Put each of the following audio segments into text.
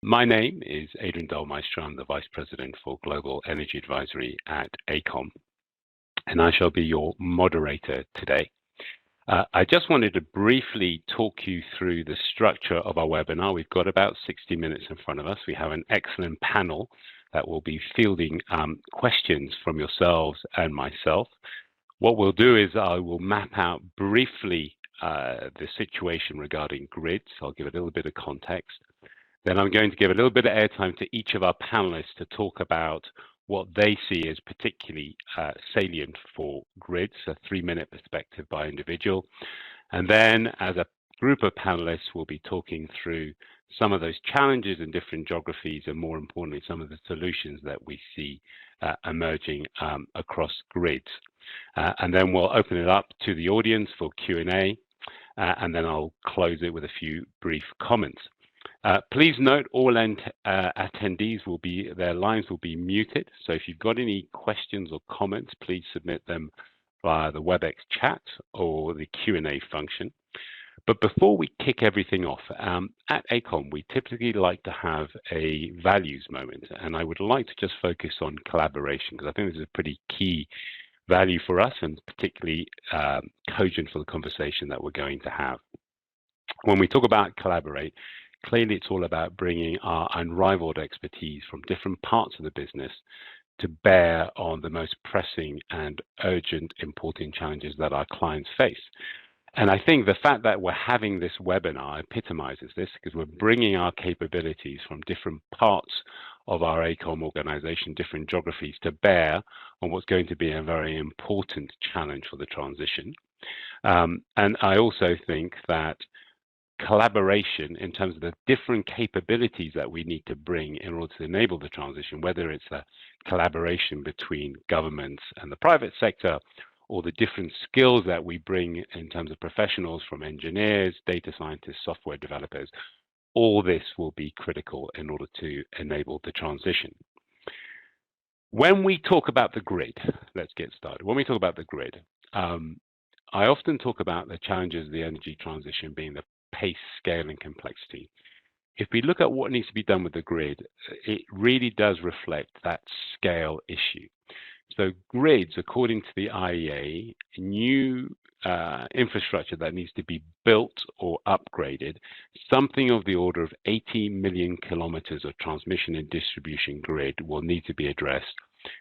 My name is Adrian Del Maestro. I'm the Vice President for Global Energy Advisory at AECOM, and I shall be your moderator today. I just wanted to briefly talk you through the structure of our webinar. We've got about 60 minutes in front of us. We have an excellent panel that will be fielding questions from yourselves and myself. What we'll do is I will map out briefly the situation regarding grids. I'll give a little bit of context. Then I'm going to give a little bit of airtime to each of our panelists to talk about what they see as particularly salient for grids, a 3-minute perspective by individual. And then as a group of panelists, we'll be talking through some of those challenges in different geographies and, more importantly, some of the solutions that we see emerging across grids. And then we'll open it up to the audience for Q&A, and then I'll close it with a few brief comments. Please note all attendees their lines will be muted. So if you've got any questions or comments, please submit them via the WebEx chat or the Q&A function. But before we kick everything off, at AECOM, we typically like to have a values moment. And I would like to just focus on collaboration, because I think this is a pretty key value for us and particularly cogent for the conversation that we're going to have. When we talk about collaborate, clearly, it's all about bringing our unrivaled expertise from different parts of the business to bear on the most pressing and urgent, important challenges that our clients face. And I think the fact that we're having this webinar epitomizes this, because we're bringing our capabilities from different parts of our AECOM organization, different geographies, to bear on what's going to be a very important challenge for the transition. And I also think that collaboration in terms of the different capabilities that we need to bring in order to enable the transition, whether it's a collaboration between governments and the private sector, or the different skills that we bring in terms of professionals from engineers, data scientists, software developers, all this will be critical in order to enable the transition. When we talk about the grid, let's get started. When we talk about the grid, I often talk about the challenges of the energy transition being the pace, scale, and complexity. If we look at what needs to be done with the grid, it really does reflect that scale issue. So grids, according to the IEA, new infrastructure that needs to be built or upgraded, something of the order of 80 million kilometers of transmission and distribution grid will need to be addressed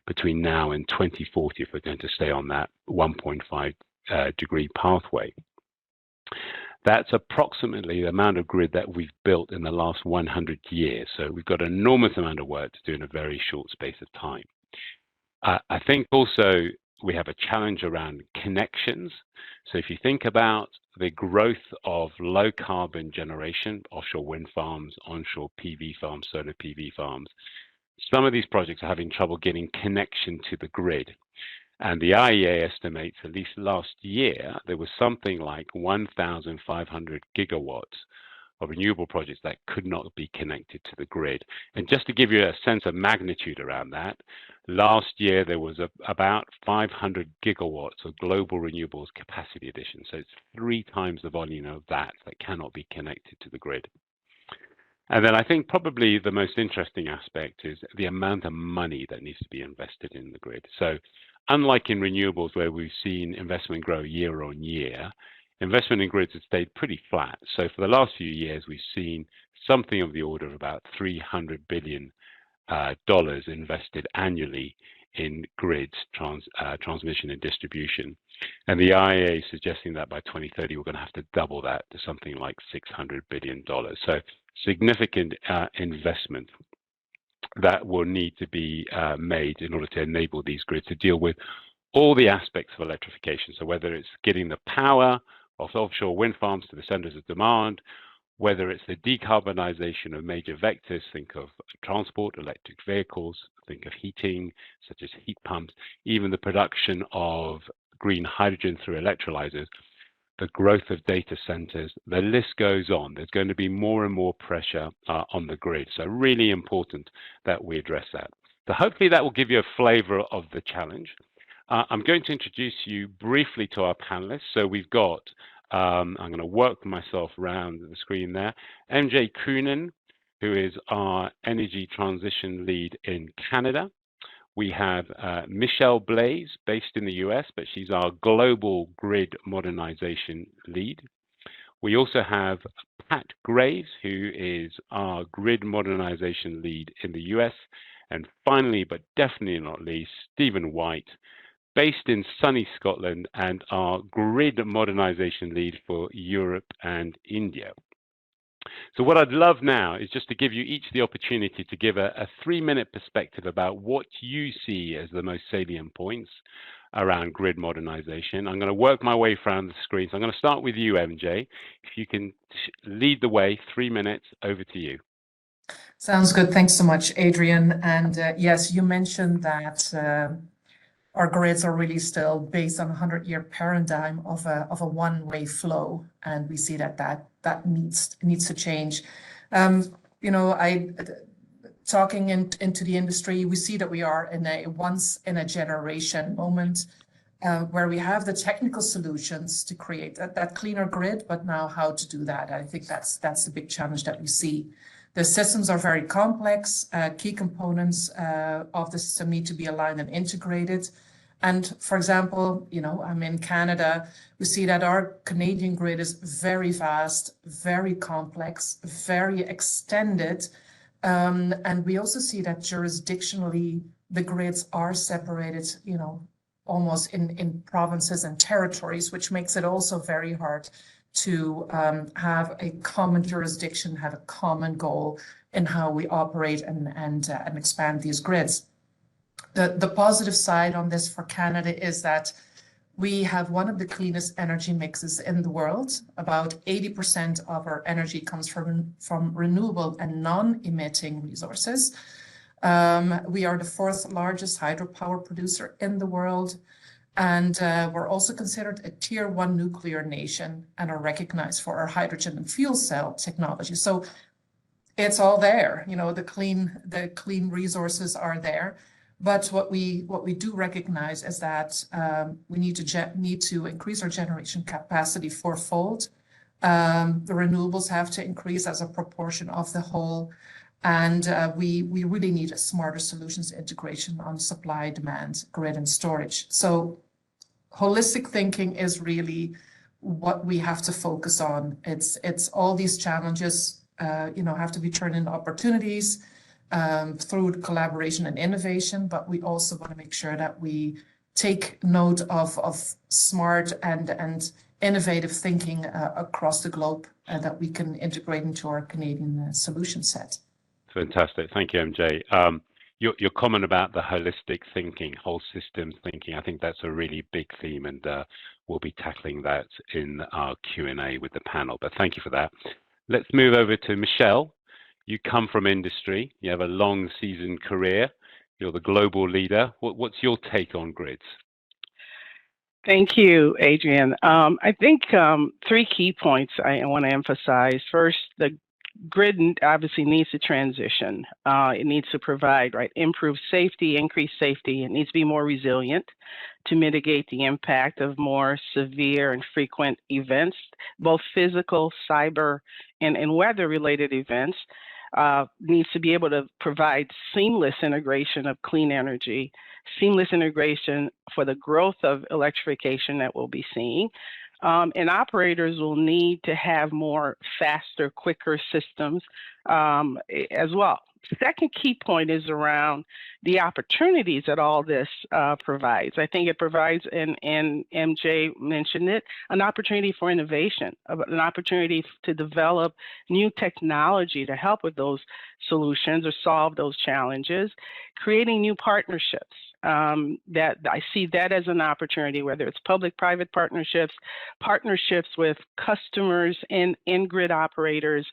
between now and 2040 if we're going to stay on that 1.5 degree pathway. That's approximately the amount of grid that we've built in the last 100 years. So we've got an enormous amount of work to do in a very short space of time. I think also we have a challenge around connections. So if you think about the growth of low carbon generation, offshore wind farms, onshore PV farms, solar PV farms, some of these projects are having trouble getting connection to the grid. And the IEA estimates, at least last year, there was something like 1,500 gigawatts of renewable projects that could not be connected to the grid. And just to give you a sense of magnitude around that, last year there was about 500 gigawatts of global renewables capacity addition. So it's 3 times the volume of that cannot be connected to the grid. And then I think probably the most interesting aspect is the amount of money that needs to be invested in the grid. So unlike in renewables, where we've seen investment grow year on year, investment in grids has stayed pretty flat. So for the last few years, we've seen something of the order of about $300 billion invested annually in grids, transmission and distribution. And the IEA is suggesting that by 2030, we're going to have to double that to something like $600 billion. So significant investment that will need to be made in order to enable these grids to deal with all the aspects of electrification. So whether it's getting the power of offshore wind farms to the centers of demand, whether it's the decarbonization of major vectors, think of transport, electric vehicles, think of heating, such as heat pumps, even the production of green hydrogen through electrolyzers, the growth of data centers, the list goes on. There's going to be more and more pressure on the grid. So really important that we address that. So hopefully that will give you a flavor of the challenge. I'm going to introduce you briefly to our panelists. So we've got, I'm going to work myself around the screen there, MJ Coonan, who is our energy transition lead in Canada. We have Michelle Blaze, based in the US, but she's our global grid modernization lead. We also have Pat Graves, who is our grid modernization lead in the US. And finally, but definitely not least, Stephen White, based in sunny Scotland and our grid modernization lead for Europe and India. So what I'd love now is just to give you each the opportunity to give a 3-minute perspective about what you see as the most salient points around grid modernization. I'm going to work my way around the screen. So I'm going to start with you, MJ. If you can lead the way, 3 minutes, over to you. Sounds good. Thanks so much, Adrian. And yes, you mentioned that our grids are really still based on a 100-year paradigm of a one-way flow, and we see that needs to change. Talking into the industry, we see that we are in a once-in-a-generation moment where we have the technical solutions to create that cleaner grid, but now how to do that? I think that's the big challenge that we see. The systems are very complex. Key components of the system need to be aligned and integrated. And for example, I'm in Canada, we see that our Canadian grid is very vast, very complex, very extended. And we also see that jurisdictionally, the grids are separated, almost in provinces and territories, which makes it also very hard to have a common jurisdiction, have a common goal in how we operate and expand these grids. The positive side on this for Canada is that we have one of the cleanest energy mixes in the world. About 80% of our energy comes from renewable and non-emitting resources. We are the 4th largest hydropower producer in the world. And we're also considered a tier 1 nuclear nation and are recognized for our hydrogen and fuel cell technology. So it's all there, the clean resources are there. But what we do recognize is that we need to increase our generation capacity fourfold. The renewables have to increase as a proportion of the whole. And we really need a smarter solutions integration on supply, demand, grid, and storage. So holistic thinking is really what we have to focus on. It's all these challenges, have to be turned into opportunities through collaboration and innovation. But we also want to make sure that we take note of smart and innovative thinking across the globe that we can integrate into our Canadian solution set. Fantastic. Thank you, MJ. Your comment about the holistic thinking, whole systems thinking, I think that's a really big theme, and we'll be tackling that in our Q&A with the panel. But thank you for that. Let's move over to Michelle. You come from industry. You have a long seasoned career. You're the global leader. What's your take on grids? Thank you, Adrian. I think 3 key points I want to emphasize. First, the grid obviously needs to transition. It needs to provide, improved safety, increased safety. It needs to be more resilient to mitigate the impact of more severe and frequent events, both physical, cyber, and weather-related events. Needs to be able to provide seamless integration of clean energy, seamless integration for the growth of electrification that we'll be seeing. And operators will need to have more faster, quicker systems as well. Second key point is around the opportunities that all this provides. I think it provides, and MJ mentioned it, an opportunity for innovation, an opportunity to develop new technology to help with those solutions or solve those challenges, creating new partnerships. That I see that as an opportunity, whether it's public-private partnerships, partnerships with customers and grid operators,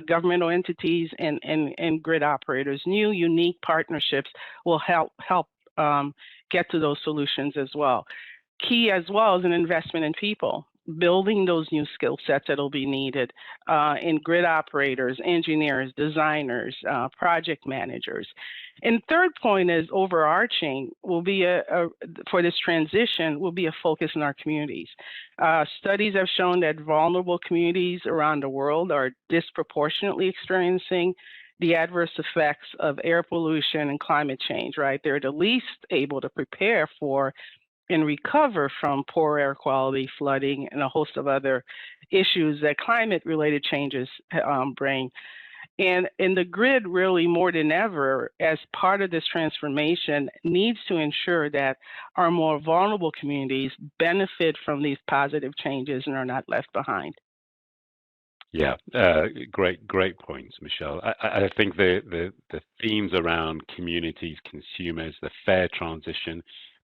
governmental entities and grid operators. New, unique partnerships will help get to those solutions as well. Key as well is an investment in people. building those new skill sets that'll be needed in grid operators, engineers, designers, project managers. And third point is overarching will be for this transition will be a focus in our communities. Studies have shown that vulnerable communities around the world are disproportionately experiencing the adverse effects of air pollution and climate change, right? They're the least able to prepare for and recover from poor air quality, flooding, and a host of other issues that climate-related changes bring. And the grid really more than ever, as part of this transformation, needs to ensure that our more vulnerable communities benefit from these positive changes and are not left behind. Yeah, great points, Michelle. I think the themes around communities, consumers, the fair transition,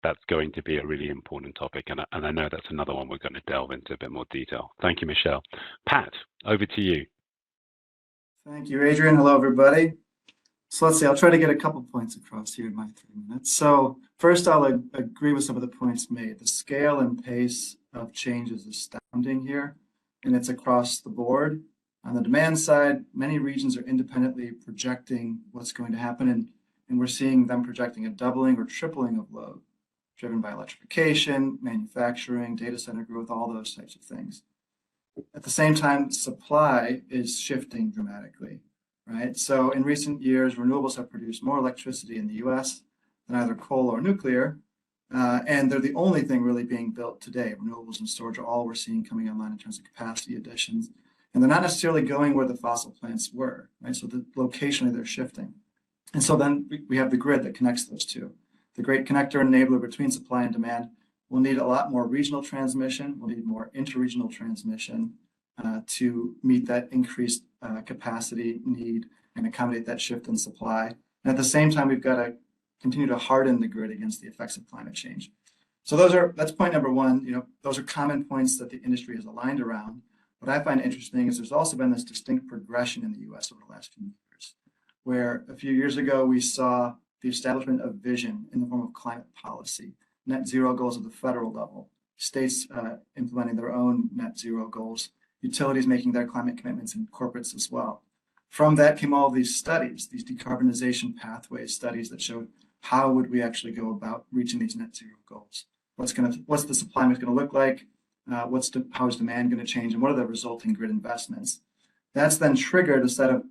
that's going to be a really important topic, and I know that's another one we're going to delve into a bit more detail. Thank you, Michelle. Pat, over to you. Thank you, Adrian. Hello, everybody. So let's see, I'll try to get a couple points across here in my 3 minutes. So first, I'll agree with some of the points made. The scale and pace of change is astounding here, and it's across the board. On the demand side, many regions are independently projecting what's going to happen, and we're seeing them projecting a doubling or tripling of load, driven by electrification, manufacturing, data center growth, all those types of things. At the same time, supply is shifting dramatically, right? So in recent years, renewables have produced more electricity in the US than either coal or nuclear, and they're the only thing really being built today. Renewables and storage are all we're seeing coming online in terms of capacity additions, and they're not necessarily going where the fossil plants were, right? So locationally, they're shifting. And so then we have the grid that connects those two. The great connector enabler between supply and demand. We'll need a lot more regional transmission. We'll need more interregional transmission to meet that increased capacity need and accommodate that shift in supply. And at the same time, we've got to continue to harden the grid against the effects of climate change. So that's point number one. Those are common points that the industry is aligned around. What I find interesting is there's also been this distinct progression in the US over the last few years, where a few years ago we saw the establishment of vision in the form of climate policy, net zero goals at the federal level, states implementing their own net zero goals, utilities making their climate commitments, and corporates as well. From that came all these studies, these decarbonization pathway studies that showed how would we actually go about reaching these net zero goals? What's the supply mix going to look like? How is demand going to change? And what are the resulting grid investments? That's then triggered a set of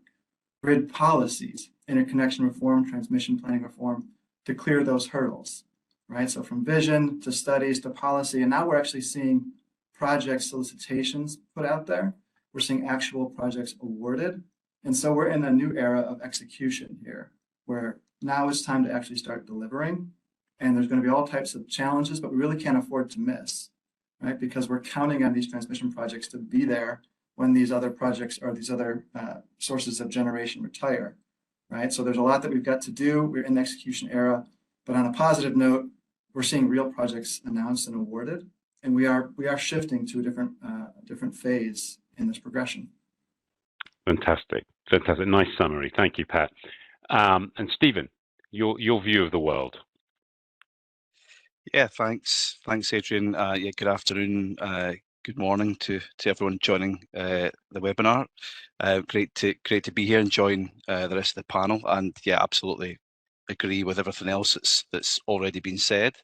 grid policies, interconnection reform, transmission planning reform, to clear those hurdles, right? So from vision to studies to policy, and now we're actually seeing project solicitations put out there. We're seeing actual projects awarded. And so we're in a new era of execution here, where now it's time to actually start delivering. And there's going to be all types of challenges, but we really can't afford to miss, right? Because we're counting on these transmission projects to be there when these other projects or these other sources of generation retire, right? So there's a lot that we've got to do. We're in the execution era, but on a positive note, we're seeing real projects announced and awarded, and we are shifting to a different phase in this progression. Fantastic. Nice summary. Thank you, Pat. And Stephen, your view of the world. Yeah, thanks, Adrian. Yeah, good afternoon, good morning to everyone joining the webinar. Great to be here and join the rest of the panel. And yeah, absolutely agree with everything else that's already been said.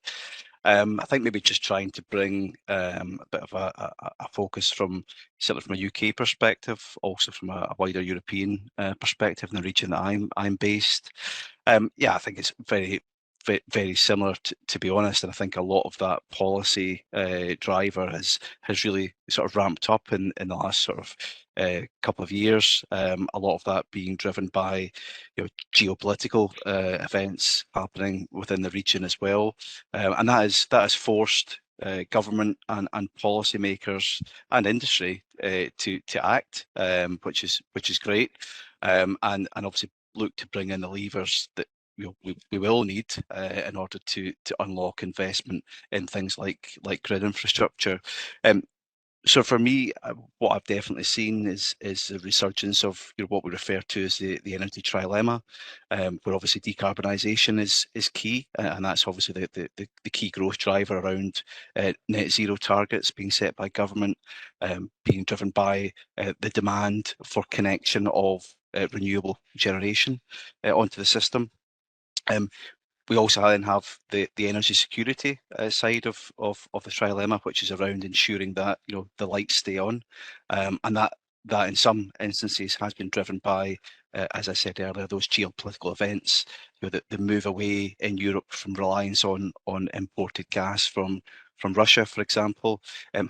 I think maybe just trying to bring a bit of a focus certainly from a UK perspective, also from a wider European perspective in the region that I'm based. Yeah, I think it's very similar, to be honest, and I think a lot of that policy driver has really sort of ramped up in the last sort of couple of years. A lot of that being driven by geopolitical events happening within the region as well, and that has forced government and policymakers and industry to act, which is great, and obviously look to bring in the levers that we will need in order to unlock investment in things like grid infrastructure. So for me, what I've definitely seen is the resurgence of what we refer to as the energy trilemma, where obviously decarbonisation is key, and that's obviously the key growth driver around net zero targets being set by government, being driven by the demand for connection of renewable generation onto the system. We also then have the energy security side of the trilemma, which is around ensuring that the lights stay on, and that in some instances has been driven by, as I said earlier, those geopolitical events. The move away in Europe from reliance on imported gas from Russia, for example,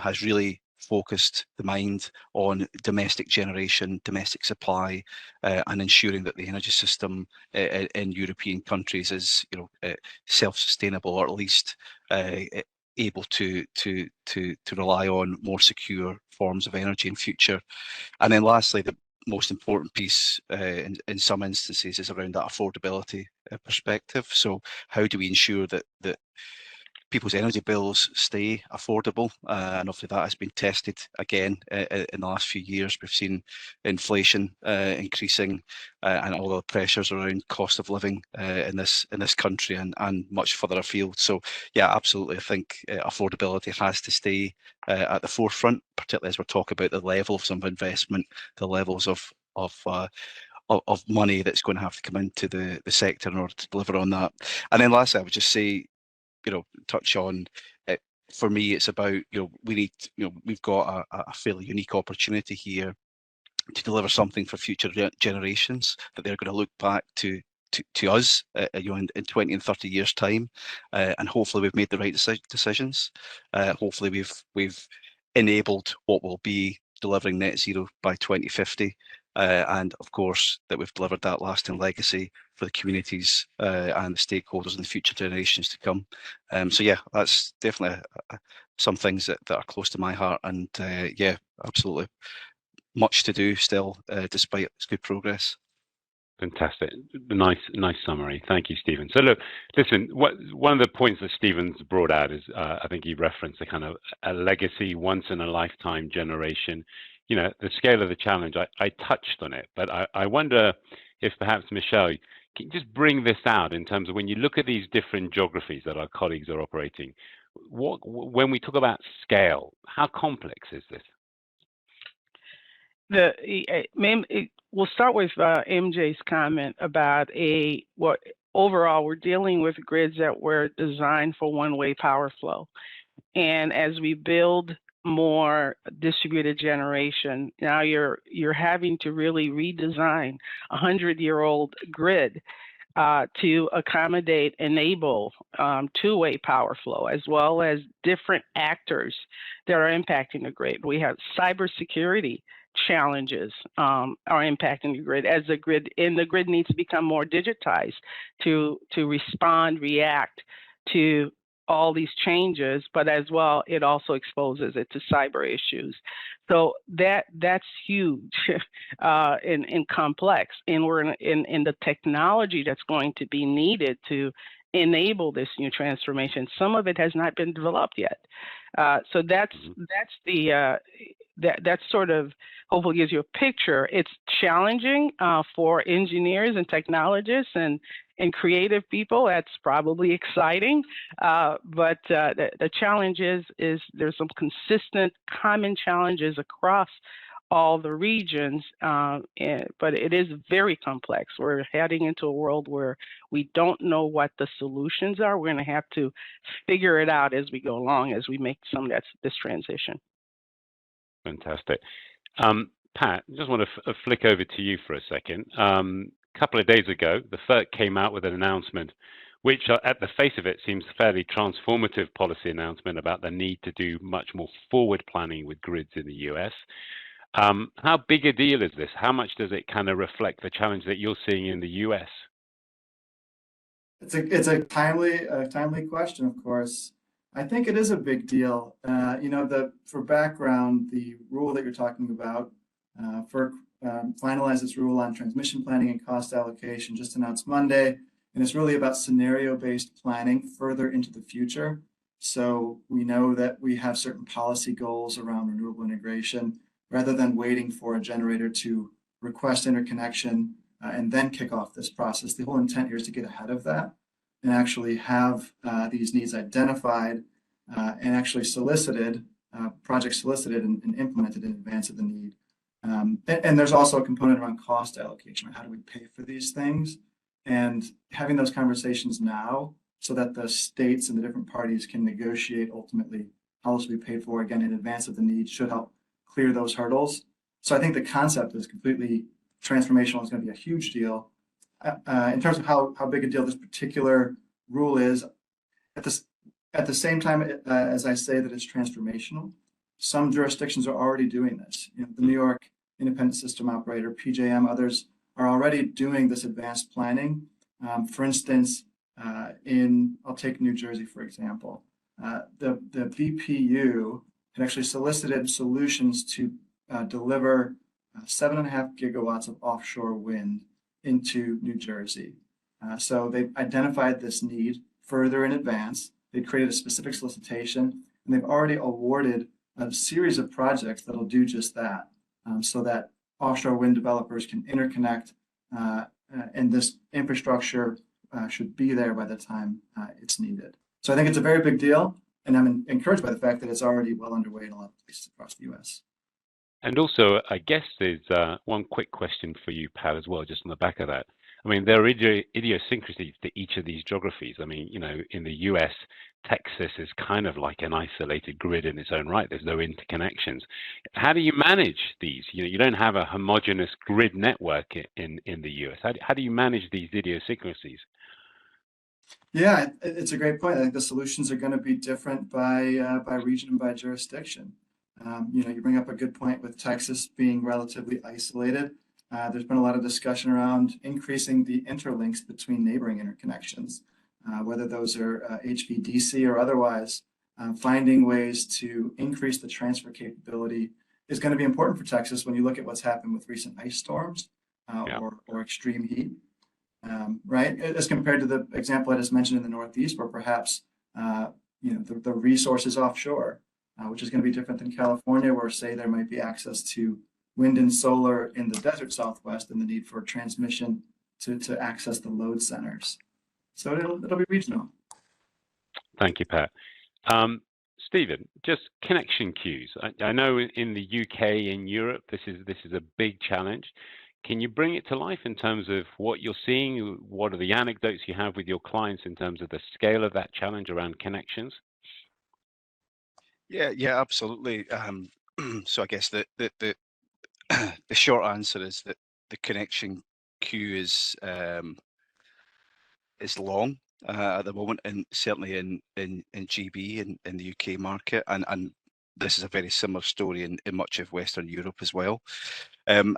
has really focused the mind on domestic generation, domestic supply, and ensuring that the energy system in European countries is self-sustainable, or at least able to rely on more secure forms of energy in future. And then lastly, the most important piece in some instances is around that affordability perspective. So how do we ensure that people's energy bills stay affordable, and obviously that has been tested again in the last few years. We've seen inflation increasing, and all the pressures around cost of living in this country and much further afield. So yeah, absolutely, I think affordability has to stay at the forefront, particularly as we're talking about the levels of investment, the levels of money that's going to have to come into the sector in order to deliver on that. And then lastly, I would just say, touch on it. For me, it's about, we need, we've got a fairly unique opportunity here to deliver something for future generations that they're going to look back to us, in 20 and 30 years' time, and hopefully we've made the right decisions. Hopefully we've enabled what will be delivering net zero by 2050, and of course that we've delivered that lasting legacy for the communities and the stakeholders and the future generations to come. So yeah, that's definitely some things that are close to my heart, and yeah, absolutely much to do still, despite its good progress. Fantastic. Nice summary. Thank you, Stephen. So look, listen, one of the points that Stephen's brought out is, I think he referenced a kind of a legacy, once in a lifetime generation. The scale of the challenge, I touched on it, but I wonder if perhaps, Michelle, can you just bring this out in terms of when you look at these different geographies that our colleagues are operating, when we talk about scale, how complex is this? We'll start with MJ's comment about what overall we're dealing with grids that were designed for one-way power flow, and as we build more distributed generation, now you're having to really redesign a 100-year-old grid to enable two-way power flow, as well as different actors that are impacting the grid. We have cybersecurity challenges are impacting the grid, as the grid needs to become more digitized to react to all these changes, but as well, it also exposes it to cyber issues. So that's huge and complex, and we're in the technology that's going to be needed to enable this new transformation. Some of it has not been developed yet. So that's sort of hopefully gives you a picture. It's challenging for engineers and technologists and creative people. That's probably exciting, but the challenge is there's some consistent common challenges across all the regions, but it is very complex. We're heading into a world where we don't know what the solutions are. We're going to have to figure it out as we go along, as we make this transition. Fantastic. Pat, I just want to flick over to you for a second. A couple of days ago, the FERC came out with an announcement, which at the face of it seems a fairly transformative policy announcement about the need to do much more forward planning with grids in the US. How big a deal is this? How much does it kind of reflect the challenge that you're seeing in the US? It's a timely question, of course. I think it is a big deal. For background, the rule that you're talking about, FERC finalized its rule on transmission planning and cost allocation just announced Monday, and it's really about scenario-based planning further into the future. So we know that we have certain policy goals around renewable integration. Rather than waiting for a generator to request interconnection and then kick off this process, the whole intent here is to get ahead of that and actually have these needs identified and actually solicited, projects solicited and implemented in advance of the need. And there's also a component around cost allocation. How do we pay for these things? And having those conversations now so that the states and the different parties can negotiate ultimately how this will be paid for, again, in advance of the need, should help clear those hurdles. So I think the concept is completely transformational. It's going to be a huge deal. In terms of how big a deal this particular rule is, at the same time as I say that it's transformational, some jurisdictions are already doing this. You know, the New York Independent System Operator, PJM, others are already doing this advanced planning. For instance, I'll take New Jersey, for example. The BPU had actually solicited solutions to deliver 7.5 gigawatts of offshore wind into New Jersey. So they've identified this need further in advance. They created a specific solicitation, and they've already awarded a series of projects that'll do just that, so that offshore wind developers can interconnect, and this infrastructure should be there by the time it's needed. So I think it's a very big deal, and I'm encouraged by the fact that it's already well underway in a lot of places across the U.S. And also, I guess there's one quick question for you, Pat, as well, just on the back of that. I mean, there are idiosyncrasies to each of these geographies. I mean, you know, in the US, Texas is kind of like an isolated grid in its own right. There's no interconnections. How do you manage these? You know, you don't have a homogeneous grid network in the US. How do you manage these idiosyncrasies? Yeah, it's a great point. I think the solutions are going to be different by region and by jurisdiction. You know, you bring up a good point with Texas being relatively isolated. There's been a lot of discussion around increasing the interlinks between neighboring interconnections, whether those are HVDC or otherwise. Finding ways to increase the transfer capability is going to be important for Texas when you look at what's happened with recent ice storms or extreme heat. Right, as compared to the example I just mentioned in the Northeast, where perhaps you know, the resources offshore, which is going to be different than California, where say there might be access to wind and solar in the desert Southwest and the need for transmission to access the load centers. So it'll be regional. Thank you, Pat. Stephen, just connection queues. I know in the UK, in Europe, this is a big challenge. Can you bring it to life in terms of what you're seeing? What are the anecdotes you have with your clients in terms of the scale of that challenge around connections? Yeah, absolutely. So I guess the the short answer is that the connection queue is long at the moment, and certainly in GB in the UK market, and this is a very similar story in much of Western Europe as well. And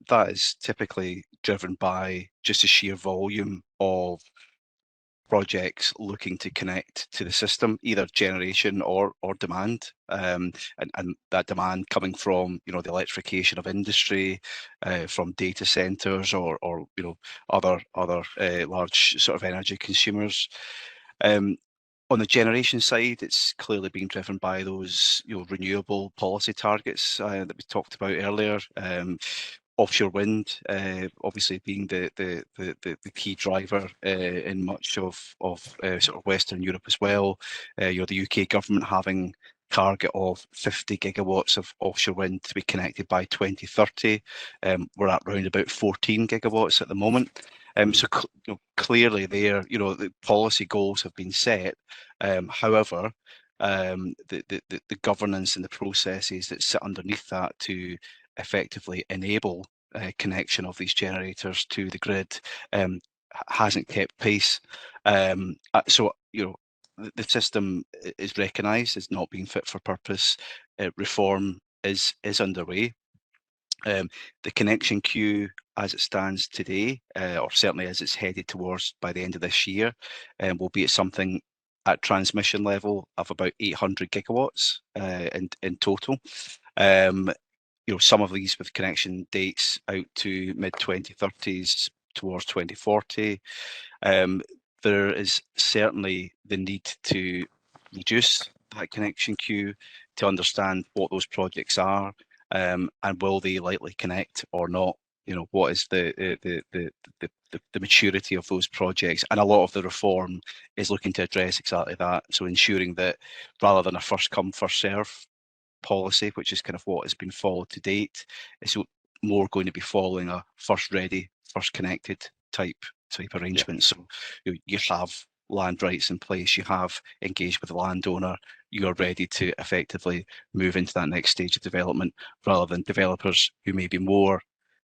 that is typically driven by just the sheer volume of projects looking to connect to the system, either generation or demand, and that demand coming from, you know, the electrification of industry, from data centers or you know, other large sort of energy consumers. On the generation side, it's clearly being driven by those, you know, renewable policy targets that we talked about earlier. Offshore wind, obviously being the key driver in much of sort of Western Europe as well. You know, the UK government having target of 50 gigawatts of offshore wind to be connected by 2030. We're at around about 14 gigawatts at the moment. So you know, clearly there, you know, the policy goals have been set. However, the governance and the processes that sit underneath that to effectively enable connection of these generators to the grid hasn't kept pace. So, you know, the system is recognised as not being fit for purpose. Reform is underway. The connection queue as it stands today, or certainly as it's headed towards by the end of this year, will be at something at transmission level of about 800 gigawatts in total. You know, some of these with connection dates out to mid 2030s towards 2040. There is certainly the need to reduce that connection queue, to understand what those projects are, and will they likely connect or not. You know, what is the maturity of those projects, and a lot of the reform is looking to address exactly that. So ensuring that rather than a first come first serve policy, which is kind of what has been followed to date, it's more going to be following a first ready, first connected type arrangement. Yeah. So you have land rights in place, you have engaged with the landowner, you're ready to effectively move into that next stage of development, rather than developers who may be more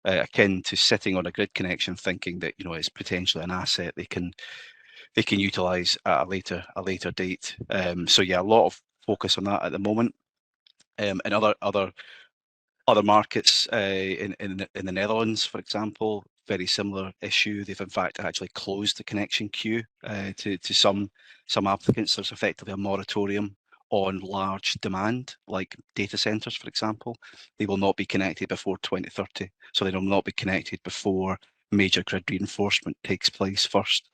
akin to sitting on a grid connection, thinking that, you know, it's potentially an asset they can utilise at a later date. So yeah, a lot of focus on that at the moment. And other markets in the Netherlands, for example, very similar issue. They've in fact actually closed the connection queue to some applicants. There's effectively a moratorium on large demand, like data centres, for example. They will not be connected before 2030, so they will not be connected before major grid reinforcement takes place first,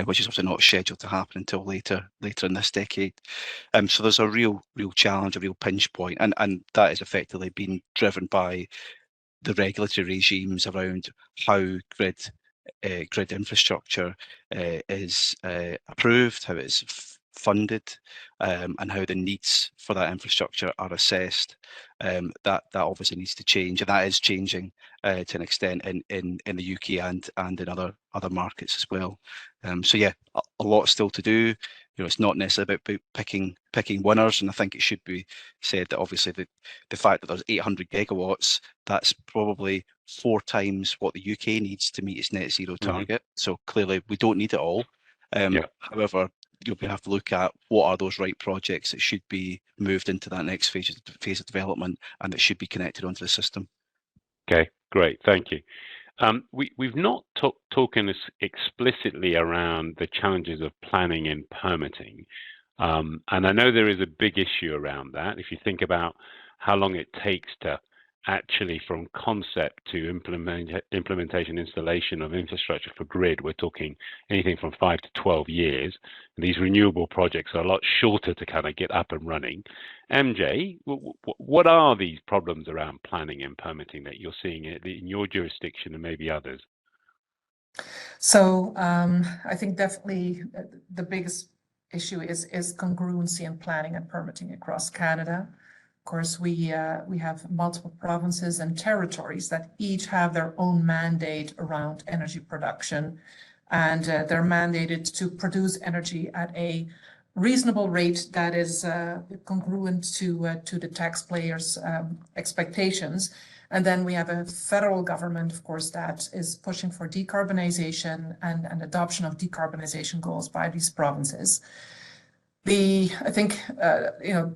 which is obviously not scheduled to happen until later in this decade. So there's a real challenge, a real pinch point, and that is effectively being driven by the regulatory regimes around how grid infrastructure is approved, how it's funded, and how the needs for that infrastructure are assessed. That obviously needs to change, and that is changing to an extent in the UK and in other markets as well. So yeah, a lot still to do. You know, it's not necessarily about picking winners, and I think it should be said that obviously the fact that there's 800 gigawatts, that's probably 4 times what the UK needs to meet its net zero target. So clearly we don't need it all. However, you'll have to look at what are those right projects that should be moved into that next phase of development, and that should be connected onto the system. Okay, great, thank you. We've not talking explicitly around the challenges of planning and permitting. And I know there is a big issue around that. If you think about how long it takes to actually from concept to implementation installation of infrastructure for grid, we're talking anything from 5 to 12 years. And these renewable projects are a lot shorter to kind of get up and running. MJ, what are these problems around planning and permitting that you're seeing in your jurisdiction and maybe others? So I think definitely the biggest issue is congruency in planning and permitting across Canada. Of course, we have multiple provinces and territories that each have their own mandate around energy production, and they're mandated to produce energy at a reasonable rate that is congruent to the taxpayers' expectations. And then we have a federal government, of course, that is pushing for decarbonization and adoption of decarbonization goals by these provinces. I think,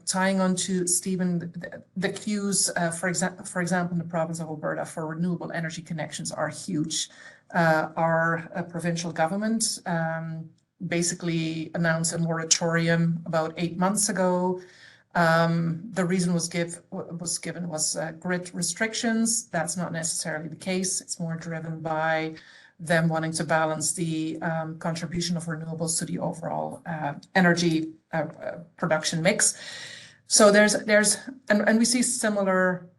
tying on to Stephen, the queues, for example, in the province of Alberta for renewable energy connections are huge. Our provincial government basically announced a moratorium about 8 months ago. The reason was given was grid restrictions. That's not necessarily the case. It's more driven by them wanting to balance the contribution of renewables to the overall energy production mix. So and we see similar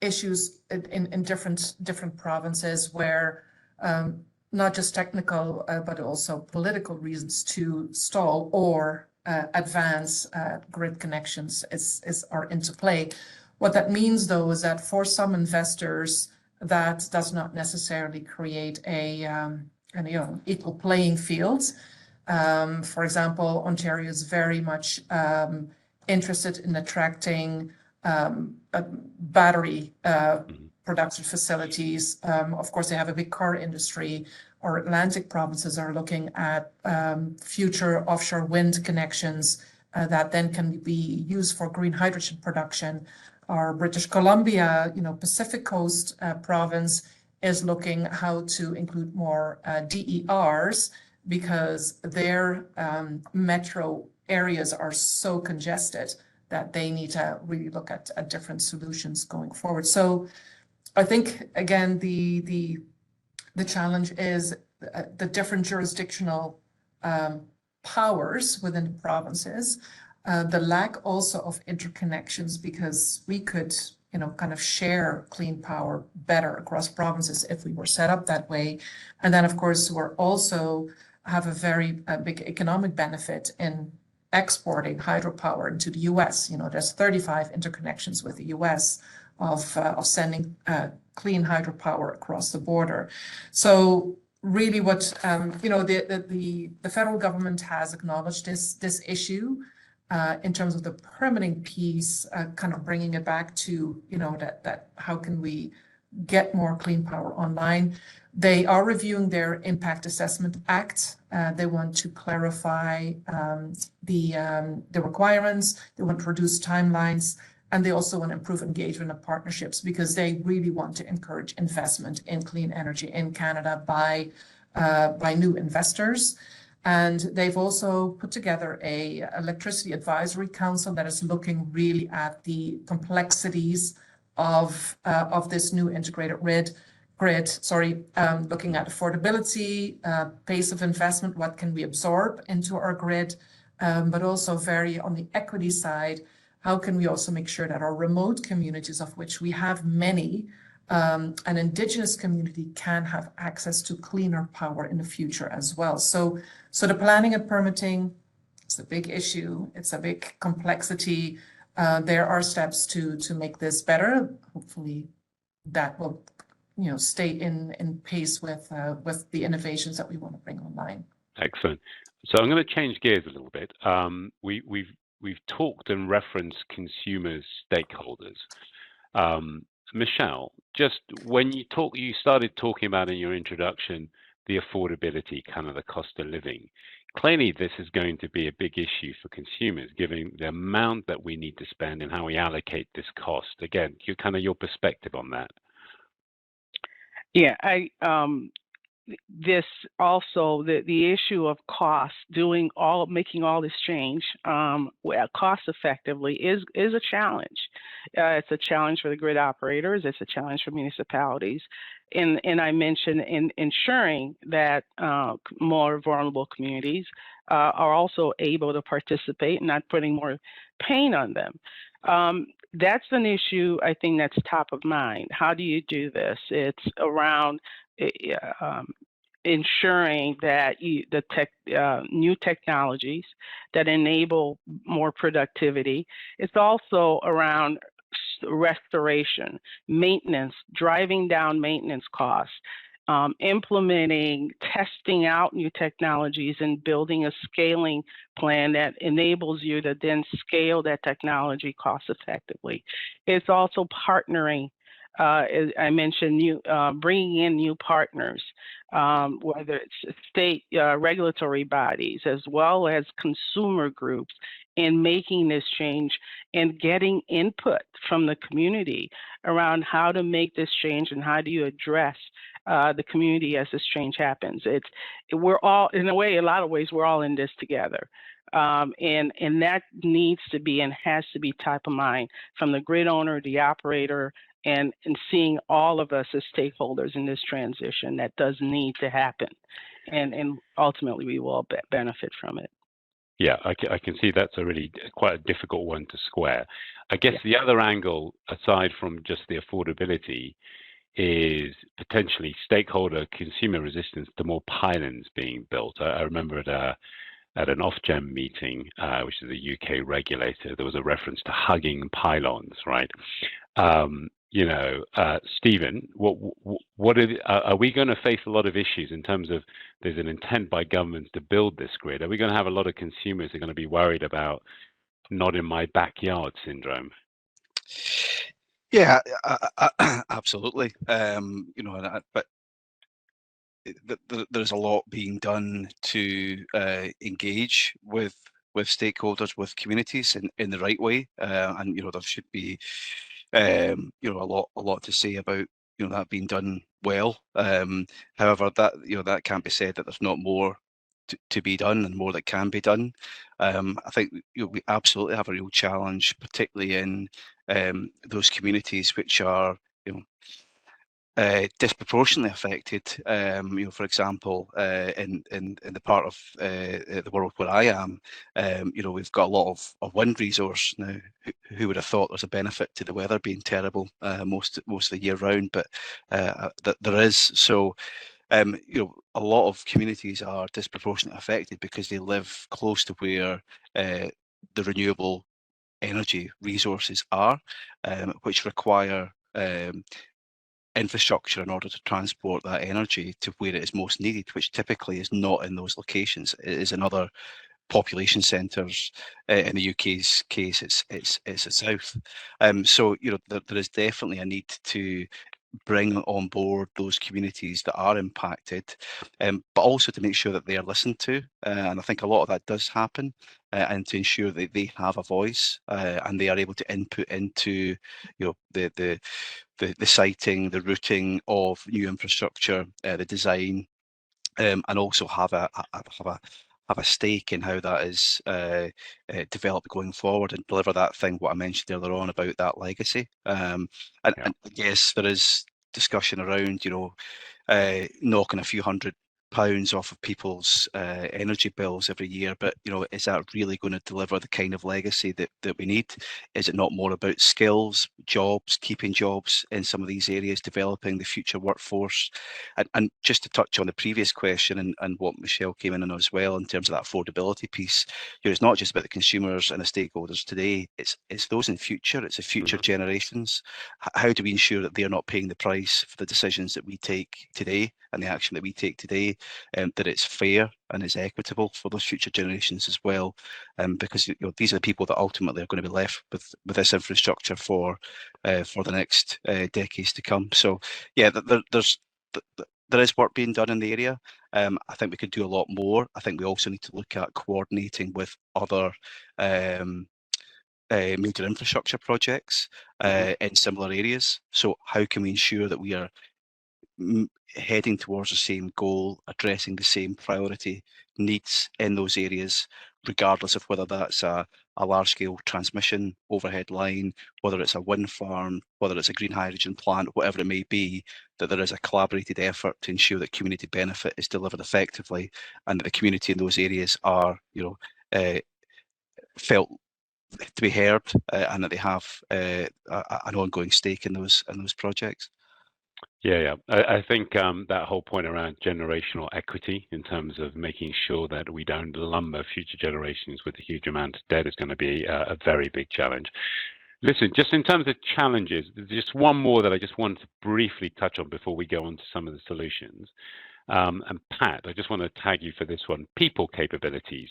issues in different provinces where not just technical but also political reasons to stall or advance grid connections are into play. What that means, though, is that for some investors, that does not necessarily create an equal playing field. For example, Ontario is very much interested in attracting battery production facilities. Of course, they have a big car industry. Our Atlantic provinces are looking at future offshore wind connections that then can be used for green hydrogen production. Our British Columbia, Pacific Coast province is looking how to include more DERs because their metro areas are so congested that they need to really look at different solutions going forward. So I think, again, the challenge is the different jurisdictional powers within the provinces, the lack also of interconnections, because we could, kind of share clean power better across provinces if we were set up that way. And then, of course, we're also have a very big economic benefit in exporting hydropower into the US. There's 35 interconnections with the US of sending clean hydropower across the border. So really what, the federal government has acknowledged this issue in terms of the permitting piece, kind of bringing it back to, that how can we get more clean power online. They are reviewing their Impact Assessment Act. They want to clarify the requirements. They want to reduce timelines, and they also want to improve engagement and partnerships, because they really want to encourage investment in clean energy in Canada by new investors. And they've also put together a electricity advisory council that is looking really at the complexities of this new integrated grid, looking at affordability, pace of investment, what can we absorb into our grid, but also very on the equity side, how can we also make sure that our remote communities, of which we have many, an Indigenous community can have access to cleaner power in the future as well. So the planning and permitting, it's a big issue. It's a big complexity. There are steps to make this better. Hopefully that will, stay in pace with the innovations that we want to bring online. Excellent. So I'm going to change gears a little bit. We've talked and referenced consumers, stakeholders. Michelle, just when you started talking about in your introduction the affordability, kind of the cost of living. Clearly, this is going to be a big issue for consumers, given the amount that we need to spend and how we allocate this cost. Again, your perspective on that. Yeah, this also the issue of cost, making all this change cost effectively is a challenge. It's a challenge for the grid operators. It's a challenge for municipalities, and I mentioned in ensuring that more vulnerable communities are also able to participate, and not putting more pain on them. That's an issue I think that's top of mind. How do you do this? It's around ensuring that new technologies that enable more productivity. It's also around restoration, maintenance, driving down maintenance costs, implementing, testing out new technologies, and building a scaling plan that enables you to then scale that technology cost effectively. It's also partnering. As I mentioned, bringing in new partners, whether it's state regulatory bodies as well as consumer groups, in making this change and getting input from the community around how to make this change and how do you address the community as this change happens. We're all, in a lot of ways, we're all in this together. And that needs to be and has to be top of mind from the grid owner, the operator, and seeing all of us as stakeholders in this transition that does need to happen. And ultimately, we will benefit from it. Yeah, I can see that's quite a difficult one to square. I guess the other angle, aside from just the affordability, is potentially stakeholder consumer resistance to more pylons being built. I remember at an Ofgem meeting, which is a UK regulator, there was a reference to hugging pylons, right? Stephen, are we going to face a lot of issues in terms of there's an intent by governments to build this grid? Are we going to have a lot of consumers who are going to be worried about not in my backyard syndrome? Yeah, absolutely. But there's a lot being done to engage with stakeholders, with communities in the right way, and there should be a lot to say about that being done well. However, that can't be said that there's not more to be done and more that can be done. I think we absolutely have a real challenge, particularly in those communities which are disproportionately affected. For example, in the part of the world where I am, we've got a lot of wind resource now. Who would have thought there's a benefit to the weather being terrible most of the year round? But there is. So a lot of communities are disproportionately affected because they live close to where the renewable energy resources are, which require infrastructure in order to transport that energy to where it is most needed, which typically is not in those locations. It is in other population centres. In the UK's case, it's the south. So there is definitely a need to bring on board those communities that are impacted, but also to make sure that they are listened to. And I think a lot of that does happen, and to ensure that they have a voice and they are able to input into the siting, the routing of new infrastructure, the design, and also have a stake in how that is developed going forward and deliver that thing, what I mentioned earlier on about that legacy. And yes, there is discussion around, knocking a few £100 off of people's energy bills every year, but is that really going to deliver the kind of legacy that we need? Is it not more about skills, jobs, keeping jobs in some of these areas, developing the future workforce? And just to touch on the previous question and what Michelle came in on as well in terms of that affordability piece, it's not just about the consumers and the stakeholders today, it's those in future, it's the future generations. How do we ensure that they're not paying the price for the decisions that we take today and the action that we take today, that it's fair and it's equitable for those future generations as well, because these are the people that ultimately are going to be left with this infrastructure for the next decades to come. So yeah, there is work being done in the area. I think we could do a lot more. I think we also need to look at coordinating with other major infrastructure projects in similar areas. So how can we ensure that we are heading towards the same goal, addressing the same priority needs in those areas, regardless of whether that's a large-scale transmission overhead line, whether it's a wind farm, whether it's a green hydrogen plant, whatever it may be, that there is a collaborated effort to ensure that community benefit is delivered effectively and that the community in those areas are, felt to be heard and that they have an ongoing stake in those projects. Yeah. I think that whole point around generational equity in terms of making sure that we don't lumber future generations with a huge amount of debt is going to be a very big challenge. Listen, just in terms of challenges, there's just one more that I just wanted to briefly touch on before we go on to some of the solutions. And Pat, I just want to tag you for this one. People capabilities.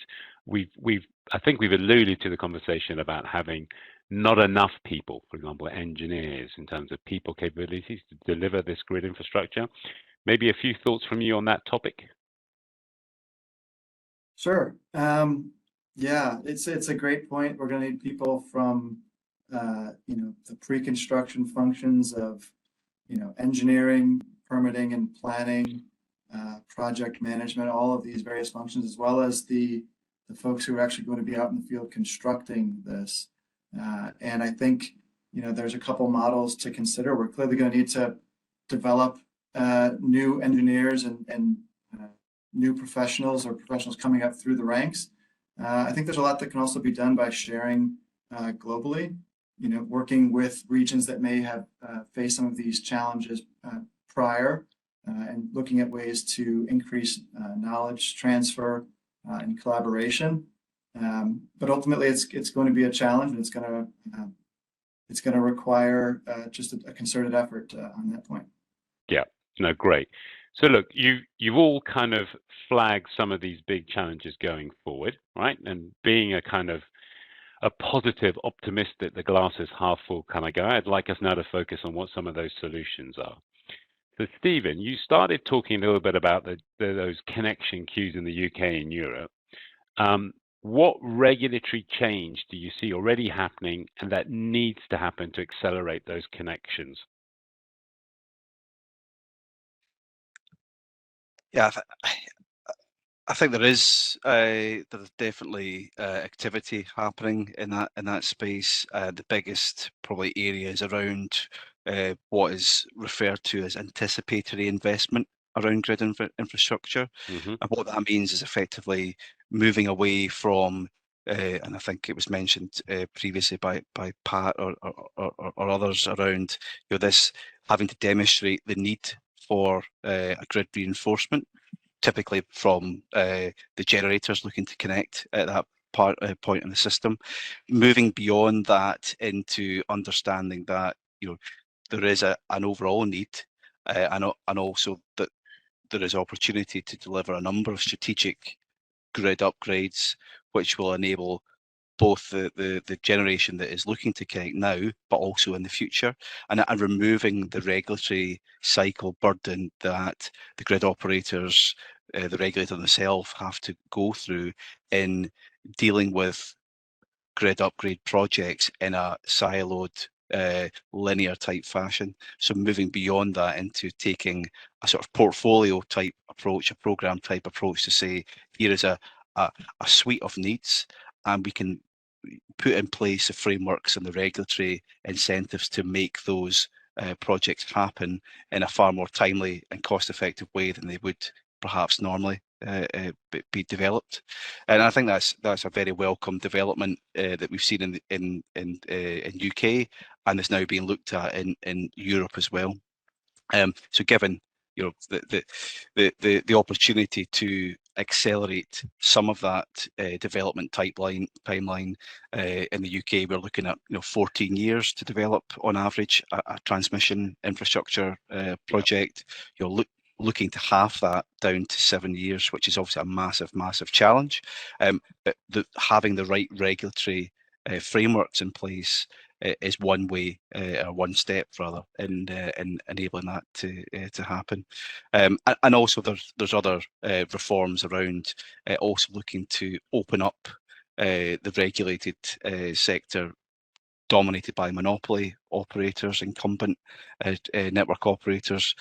I think we've alluded to the conversation about having not enough people, for example, engineers, in terms of people capabilities to deliver this grid infrastructure. Maybe a few thoughts from you on that topic. Sure. Yeah, it's a great point. We're going to need people from the pre-construction functions of engineering, permitting, and planning, project management, all of these various functions, as well as the folks who are actually going to be out in the field constructing this. And I think there's a couple models to consider. We're clearly going to need to develop new engineers and new professionals or professionals coming up through the ranks. I think there's a lot that can also be done by sharing globally, working with regions that may have faced some of these challenges prior, and looking at ways to increase knowledge transfer and collaboration. But ultimately, it's going to be a challenge, and it's going to require just a concerted effort on that point. Yeah, no, great. So look, you've all kind of flagged some of these big challenges going forward, right? And being a kind of a positive, optimistic, the glass is half full kind of guy, I'd like us now to focus on what some of those solutions are. So Stephen, you started talking a little bit about those connection queues in the UK and Europe. What regulatory change do you see already happening and that needs to happen to accelerate those connections? Yeah, I think there's definitely activity happening in that space. The biggest probably area is around what is referred to as anticipatory investment around grid infrastructure. Mm-hmm. And what that means is effectively moving away from, and I think it was mentioned previously by Pat or others around, this having to demonstrate the need for a grid reinforcement, typically from the generators looking to connect at that point in the system, moving beyond that into understanding that there is an overall need, and also that there is opportunity to deliver a number of strategic grid upgrades, which will enable both the generation that is looking to connect now, but also in the future, and removing the regulatory cycle burden that the grid operators, the regulator themselves, have to go through in dealing with grid upgrade projects in a siloed, linear type fashion. So moving beyond that into taking a sort of portfolio type approach, a program type approach, to say, here is a suite of needs, and we can put in place the frameworks and the regulatory incentives to make those projects happen in a far more timely and cost-effective way than they would perhaps normally be developed. And I think that's a very welcome development that we've seen in UK, and is now being looked at in Europe as well. So given the opportunity to accelerate some of that development timeline in the UK, we're looking at 14 years to develop on average a transmission infrastructure project. Looking to half that down to 7 years, which is obviously a massive challenge. But having the right regulatory frameworks in place is one way, or one step rather, in enabling that to happen. And also there's other reforms around also looking to open up the regulated sector dominated by monopoly operators, incumbent network operators,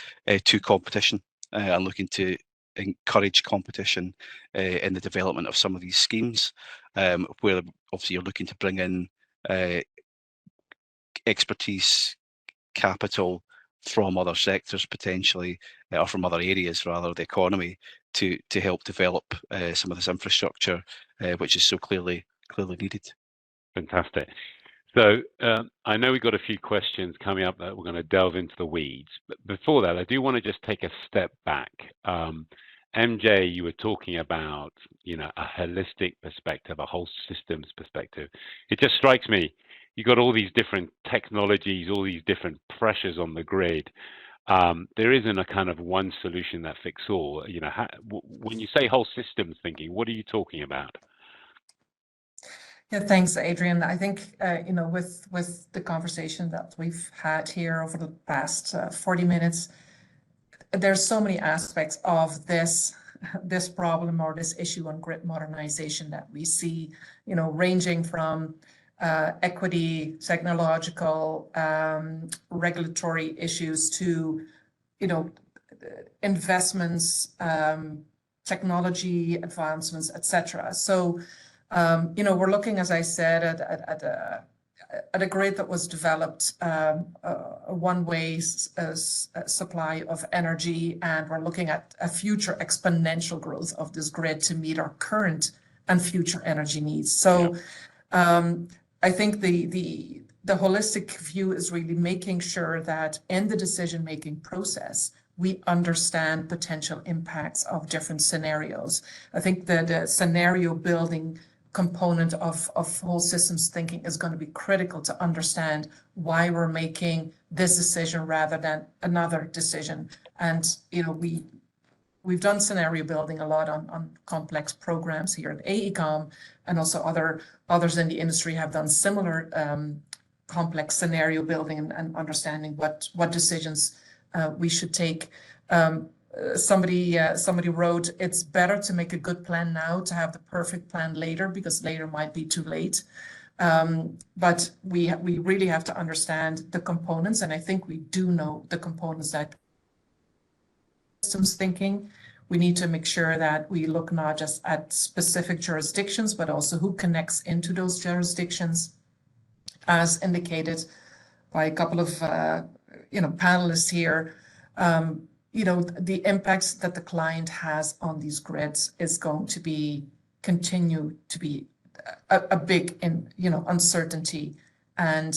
to competition, and looking to encourage competition in the development of some of these schemes, where obviously you're looking to bring in expertise, capital from other sectors potentially, or from other areas rather, the economy, to help develop some of this infrastructure, which is so clearly needed. Fantastic. So I know we've got a few questions coming up that we're going to delve into the weeds. But before that, I do want to just take a step back. MJ, you were talking about, a holistic perspective, a whole systems perspective. It just strikes me, you've got all these different technologies, all these different pressures on the grid. There isn't a kind of one solution that fits all. When you say whole systems thinking, what are you talking about? Yeah, thanks, Adrian. I think, with the conversation that we've had here over the past 40 minutes, there's so many aspects of this problem or this issue on grid modernization that we see, ranging from equity, technological, regulatory issues to, investments, technology advancements, etc. So, we're looking, as I said, at a grid that was developed a one-way supply of energy, and we're looking at a future exponential growth of this grid to meet our current and future energy needs. So, I think the holistic view is really making sure that in the decision-making process, we understand potential impacts of different scenarios. I think that the scenario building component of whole systems thinking is going to be critical to understand why we're making this decision rather than another decision. And, we've done scenario building a lot on complex programs here at AECOM, and also others in the industry have done similar complex scenario building and understanding what decisions we should take. Somebody wrote, it's better to make a good plan now to have the perfect plan later, because later might be too late. But we really have to understand the components, and I think we do know the components that systems thinking. We need to make sure that we look not just at specific jurisdictions, but also who connects into those jurisdictions, as indicated by a couple of panelists here, the impacts that the client has on these grids is going to continue to be a big uncertainty, and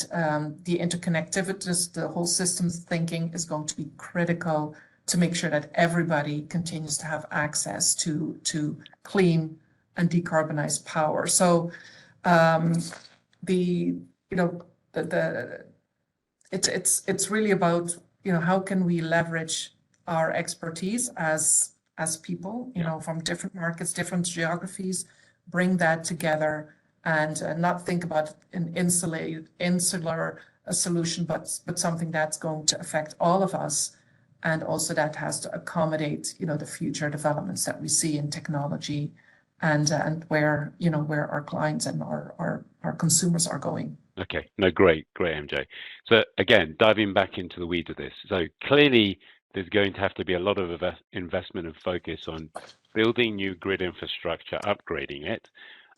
the interconnectivity, the whole systems thinking is going to be critical to make sure that everybody continues to have access to clean and decarbonized power. So it's really about how can we leverage our expertise as people, from different markets, different geographies, bring that together and not think about an insular solution, but something that's going to affect all of us, and also that has to accommodate the future developments that we see in technology and where our clients and our consumers are going. Okay, no, great, MJ. So again, diving back into the weeds of this. So clearly, there's going to have to be a lot of investment and focus on building new grid infrastructure, upgrading it.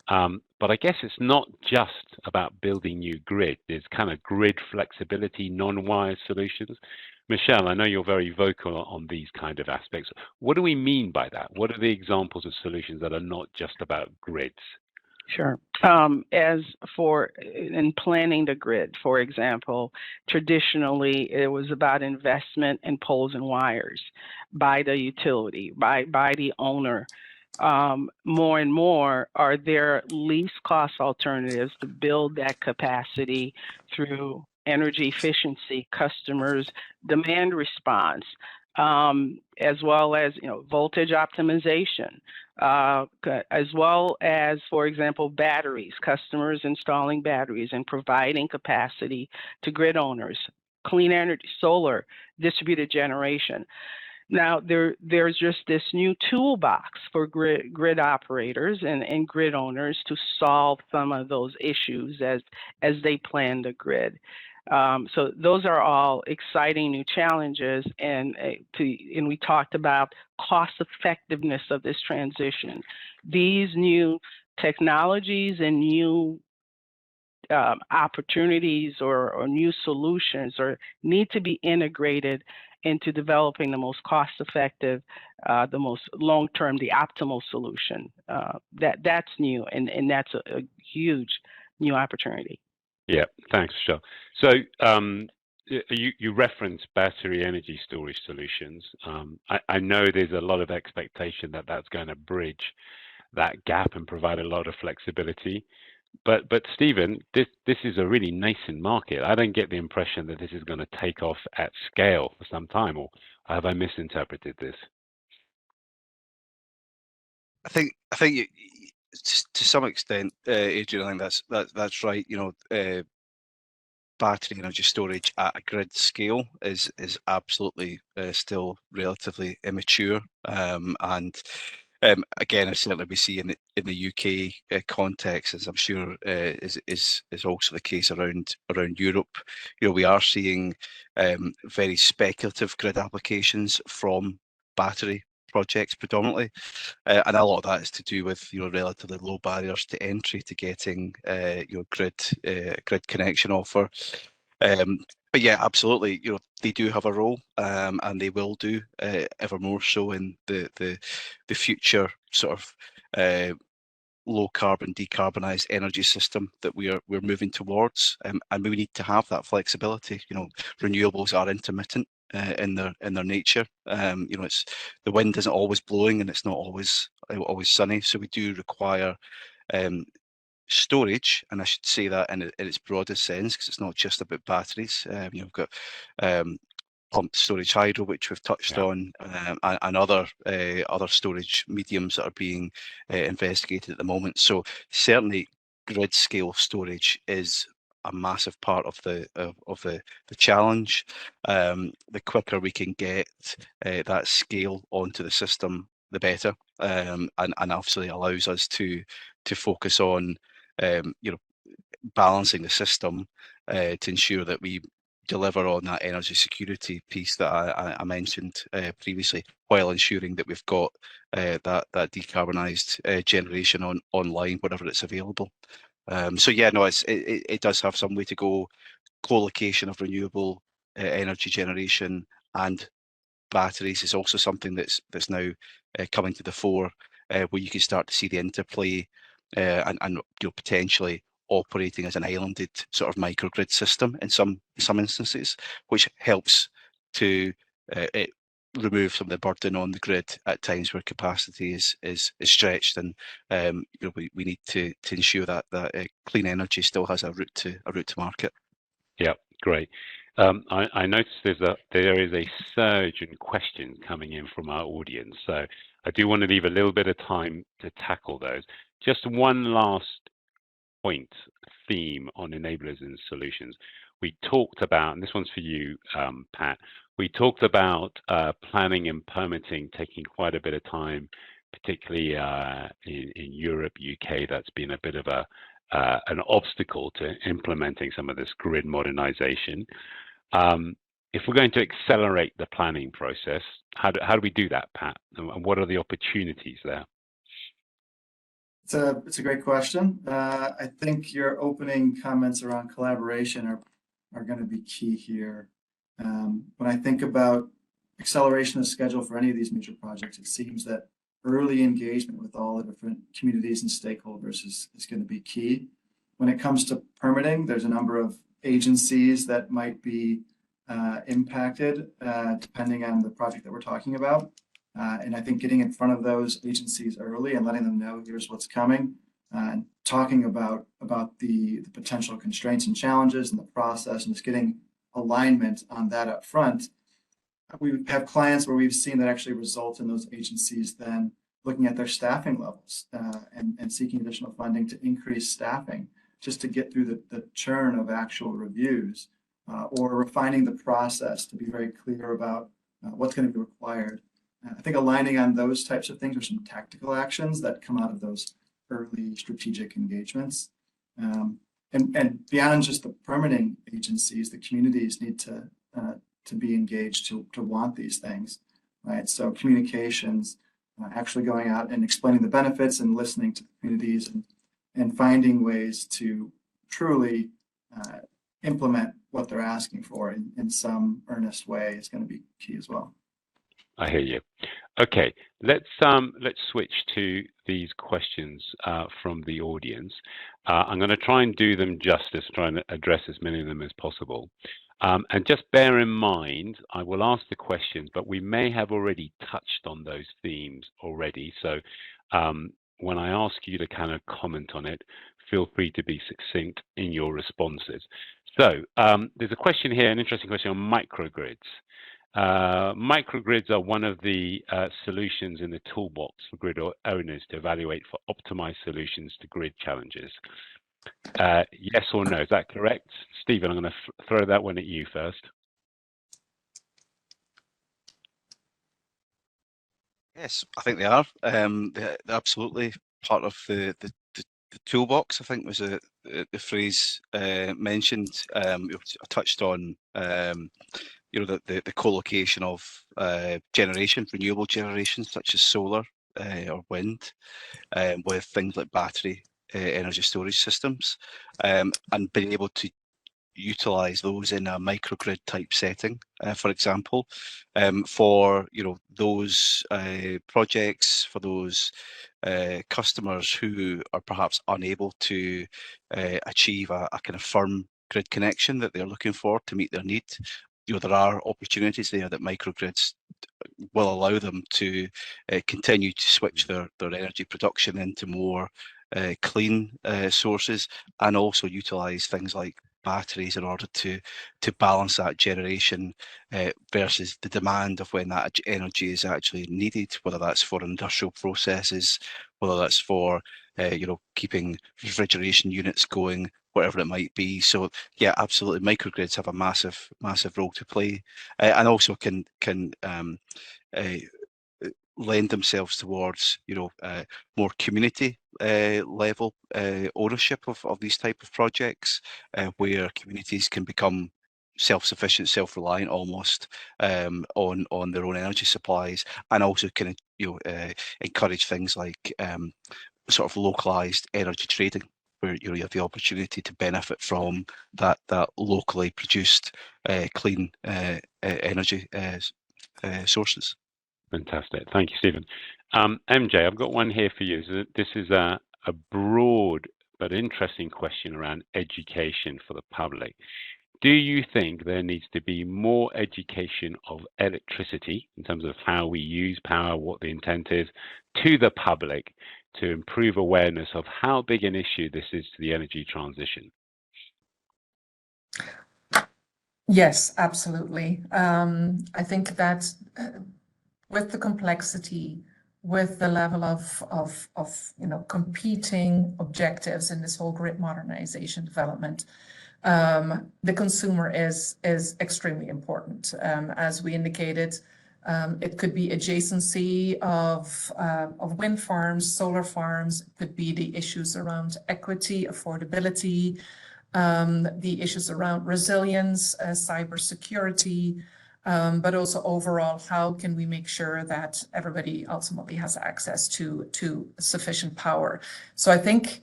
But I guess it's not just about building new grid. There's kind of grid flexibility, non-wire solutions. Michelle, I know you're very vocal on these kind of aspects. What do we mean by that? What are the examples of solutions that are not just about grids? Sure. As for in planning the grid, for example, traditionally it was about investment in poles and wires by the utility, by the owner. More and more are there least cost alternatives to build that capacity through energy efficiency, customers' demand response, as well as voltage optimization, as well as, for example, batteries, customers installing batteries and providing capacity to grid owners, clean energy, solar, distributed generation. Now, there's just this new toolbox for grid operators and grid owners to solve some of those issues as they plan the grid. So those are all exciting new challenges, and we talked about cost effectiveness of this transition. These new technologies and new opportunities or new solutions need to be integrated into developing the most cost-effective, the most long-term, the optimal solution. That's new, and that's a huge new opportunity. Yeah, thanks, Michelle. So you referenced battery energy storage solutions. I know there's a lot of expectation that that's going to bridge that gap and provide a lot of flexibility. But Stephen, this is a really nascent market. I don't get the impression that this is going to take off at scale for some time, or have I misinterpreted this? I think you, to some extent, Adrian, I think that's right. Battery energy storage at a grid scale is absolutely still relatively immature, and again, I certainly we see in the UK context, as I'm sure is also the case around Europe. We are seeing very speculative grid applications from battery projects predominantly, and a lot of that is to do with relatively low barriers to entry to getting grid connection offer. But yeah, absolutely, they do have a role, and they will do ever more so in the future sort of low carbon, decarbonised energy system that we're moving towards, and we need to have that flexibility. Renewables are intermittent in their nature. It's the wind isn't always blowing, and it's not always sunny, so we do require storage, and I should say that in its broadest sense, because it's not just about batteries. We've got pumped storage hydro, which we've touched on, and other storage mediums that are being investigated at the moment. So certainly, grid scale storage is a massive part of the challenge. The quicker we can get that scale onto the system, the better, and obviously allows us to focus on balancing the system to ensure that we deliver on that energy security piece that I mentioned previously, while ensuring that we've got that decarbonised generation online whenever it's available. So yeah, no, it does have some way to go. Co-location of renewable energy generation and batteries is also something that's now coming to the fore, where you can start to see the interplay and potentially operating as an islanded sort of microgrid system in some instances, which helps to remove some of the burden on the grid at times where capacity is stretched, and we need to ensure that clean energy still has a route to market. Yeah, great. I noticed there is a surge in questions coming in from our audience, so I do want to leave a little bit of time to tackle those. Just one last point, theme on enablers and solutions. We talked about, and this one's for you, Pat, we talked about planning and permitting taking quite a bit of time, particularly in Europe, UK. That's been a bit of an obstacle to implementing some of this grid modernization. If we're going to accelerate the planning process, how do we do that, Pat? And what are the opportunities there? It's a great question. I think your opening comments around collaboration are going to be key here. When I think about acceleration of schedule for any of these major projects, it seems that early engagement with all the different communities and stakeholders is going to be key. When it comes to permitting, there's a number of agencies that might be impacted depending on the project that we're talking about. And I think getting in front of those agencies early and letting them know here's what's coming, and talking about the potential constraints and challenges in the process, and just getting alignment on that up front. We have clients where we've seen that actually result in those agencies then looking at their staffing levels and seeking additional funding to increase staffing just to get through the churn of actual reviews, or refining the process to be very clear about what's going to be required. I think aligning on those types of things are some tactical actions that come out of those early strategic engagements. And beyond just the permitting agencies, the communities need to be engaged to want these things, right? So communications, actually going out and explaining the benefits and listening to the communities and finding ways to truly implement what they're asking for in some earnest way is going to be key as well. I hear you. Okay, let's switch to these questions from the audience. I'm going to try and do them justice, trying to address as many of them as possible. And just bear in mind, I will ask the questions, but we may have already touched on those themes already. So when I ask you to kind of comment on it, feel free to be succinct in your responses. So there's a question here, an interesting question on microgrids. Microgrids are one of the solutions in the toolbox for grid owners to evaluate for optimized solutions to grid challenges. Yes or no, is that correct? Stephen, I'm going to throw that one at you first. Yes, I think they are. They're absolutely part of the toolbox, I think was the phrase mentioned. I touched on the co-location of generation, renewable generation, such as solar or wind, with things like battery energy storage systems, and being able to utilize those in a microgrid type setting, for example, for those projects, for those customers who are perhaps unable to achieve a kind of firm grid connection that they're looking for to meet their need. There are opportunities there that microgrids will allow them to continue to switch their energy production into more clean sources, and also utilize things like batteries in order to balance that generation versus the demand of when that energy is actually needed, whether that's for industrial processes, whether that's for keeping refrigeration units going, whatever it might be. So yeah, absolutely, microgrids have a massive role to play, and also can lend themselves towards more community level ownership of these type of projects, where communities can become self-sufficient, self-reliant almost on their own energy supplies, and also can encourage things like sort of localized energy trading, where you have the opportunity to benefit from that locally produced clean energy sources. Fantastic. Thank you, Stephen. MJ, I've got one here for you. So this is a broad but interesting question around education for the public. Do you think there needs to be more education of electricity in terms of how we use power, what the intent is, to the public to improve awareness of how big an issue this is to the energy transition? Yes, absolutely. I think that with the complexity, with the level of competing objectives in this whole grid modernization development, the consumer is extremely important. As we indicated, it could be adjacency of wind farms, solar farms. It could be the issues around equity, affordability, the issues around resilience, cybersecurity, but also overall, how can we make sure that everybody ultimately has access to sufficient power? So I think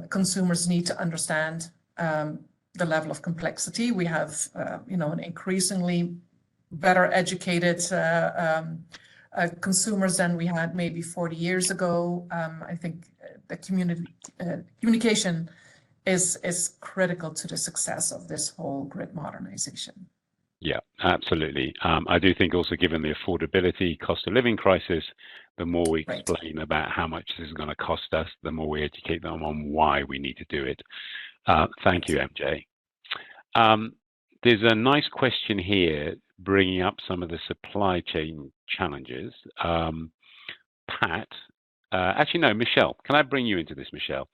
consumers need to understand the level of complexity. We have, an increasingly better educated consumers than we had maybe 40 years ago. I think the communication is critical to the success of this whole grid modernization. Yeah, absolutely. I do think also, given the affordability, cost of living crisis, the more we explain about how much this is going to cost us, the more we educate them on why we need to do it. Thank you, MJ. There's a nice question here bringing up some of the supply chain challenges. Pat, actually, no, Michelle, can I bring you into this, Michelle?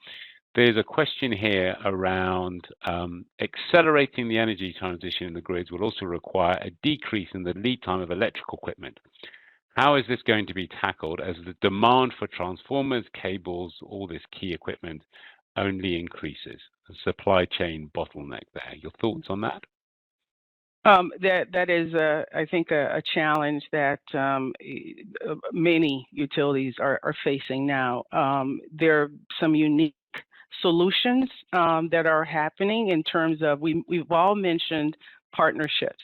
There's a question here around accelerating the energy transition in the grids will also require a decrease in the lead time of electrical equipment. How is this going to be tackled as the demand for transformers, cables, all this key equipment only increases? A supply chain bottleneck there. Your thoughts on that? That is, I think, a challenge that many utilities are facing now. There are some unique solutions that are happening in terms of, we've all mentioned partnerships,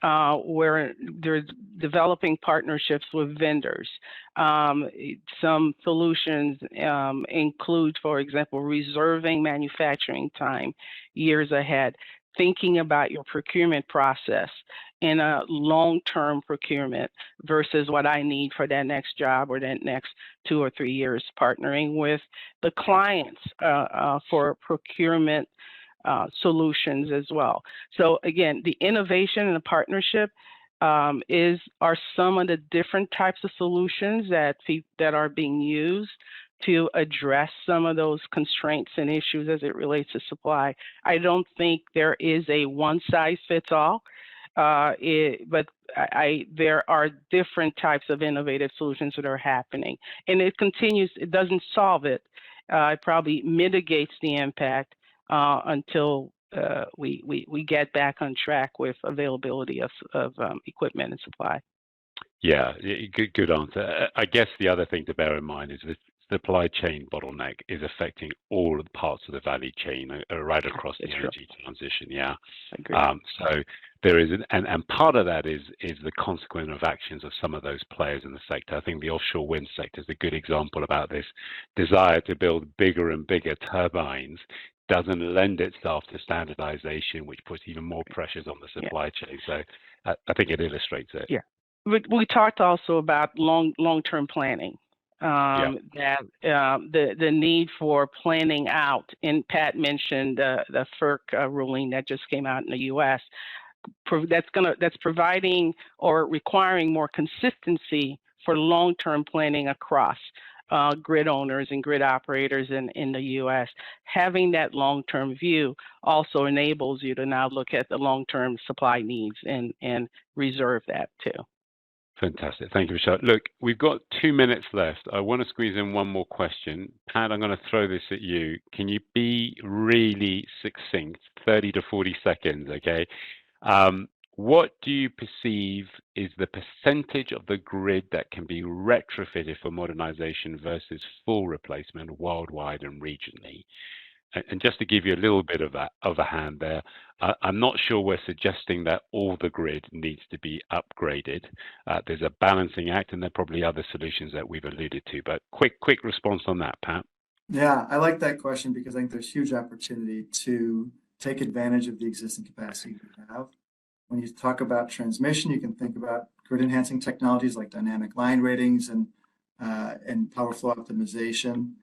where they're developing partnerships with vendors. Some solutions include, for example, reserving manufacturing time years ahead, thinking about your procurement process in a long-term procurement versus what I need for that next job or that next 2 or 3 years, partnering with the clients for procurement solutions as well. So again, the innovation and the partnership are some of the different types of solutions that are being used to address some of those constraints and issues as it relates to supply. I don't think there is a one-size-fits-all, but there are different types of innovative solutions that are happening, and it continues. It doesn't solve it. It probably mitigates the impact until we get back on track with availability of equipment and supply. Yeah, good answer. I guess the other thing to bear in mind is that supply chain bottleneck is affecting all of the parts of the value chain right across the energy transition. Yeah, I agree. So there is, and part of that is the consequence of actions of some of those players in the sector. I think the offshore wind sector is a good example about this. Desire to build bigger and bigger turbines doesn't lend itself to standardization, which puts even more pressures on the supply chain. So I think it illustrates it. Yeah, we talked also about long-term planning. That the need for planning out, and Pat mentioned the FERC ruling that just came out in the U.S. That's providing or requiring more consistency for long-term planning across grid owners and grid operators in the U.S. Having that long-term view also enables you to now look at the long-term supply needs and reserve that too. Fantastic. Thank you, Michelle. Look, we've got 2 minutes left. I want to squeeze in one more question. Pat, I'm going to throw this at you. Can you be really succinct, 30 to 40 seconds, okay? What do you perceive is the percentage of the grid that can be retrofitted for modernization versus full replacement worldwide and regionally? And just to give you a little bit of a hand there, I'm not sure we're suggesting that all the grid needs to be upgraded. There's a balancing act, and there are probably other solutions that we've alluded to. But quick response on that, Pat. Yeah, I like that question because I think there's huge opportunity to take advantage of the existing capacity we have. When you talk about transmission, you can think about grid enhancing technologies like dynamic line ratings and power flow optimization.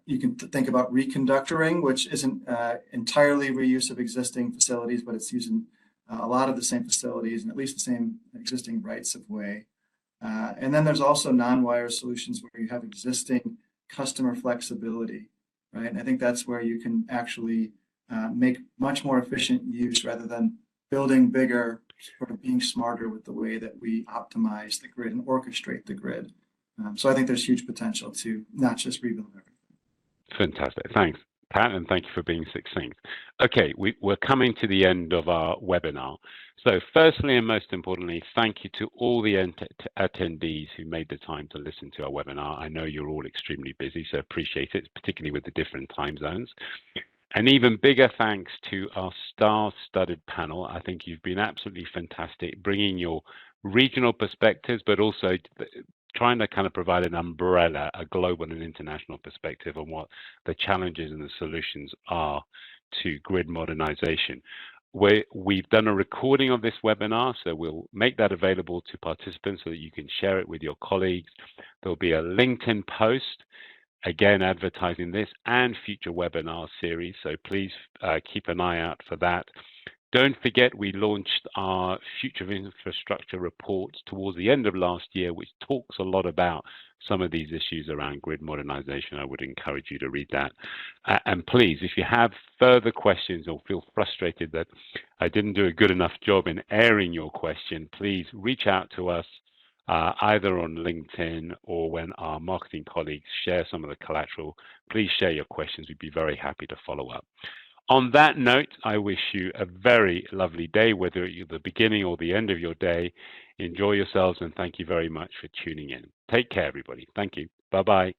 You can think about reconductoring, which isn't entirely reuse of existing facilities, but it's using a lot of the same facilities and at least the same existing rights of way. And then there's also non-wire solutions where you have existing customer flexibility, right? And I think that's where you can actually make much more efficient use rather than building bigger, sort of being smarter with the way that we optimize the grid and orchestrate the grid. So I think there's huge potential to not just rebuild everything. Fantastic. Thanks, Pat, and thank you for being succinct. Okay, we're coming to the end of our webinar. So firstly and most importantly, thank you to all the attendees who made the time to listen to our webinar. I know you're all extremely busy, so appreciate it, particularly with the different time zones. An even bigger thanks to our star-studded panel. I think you've been absolutely fantastic, bringing your regional perspectives, but also trying to kind of provide an umbrella, a global and international perspective on what the challenges and the solutions are to grid modernization. We've done a recording of this webinar, so we'll make that available to participants so that you can share it with your colleagues. There'll be a LinkedIn post, again, advertising this and future webinar series, so please keep an eye out for that. Don't forget, we launched our Future of Infrastructure report towards the end of last year, which talks a lot about some of these issues around grid modernization. I would encourage you to read that. And please, if you have further questions or feel frustrated that I didn't do a good enough job in airing your question, please reach out to us either on LinkedIn or when our marketing colleagues share some of the collateral. Please share your questions. We'd be very happy to follow up. On that note, I wish you a very lovely day, whether you're the beginning or the end of your day. Enjoy yourselves, and thank you very much for tuning in. Take care, everybody. Thank you. Bye-bye.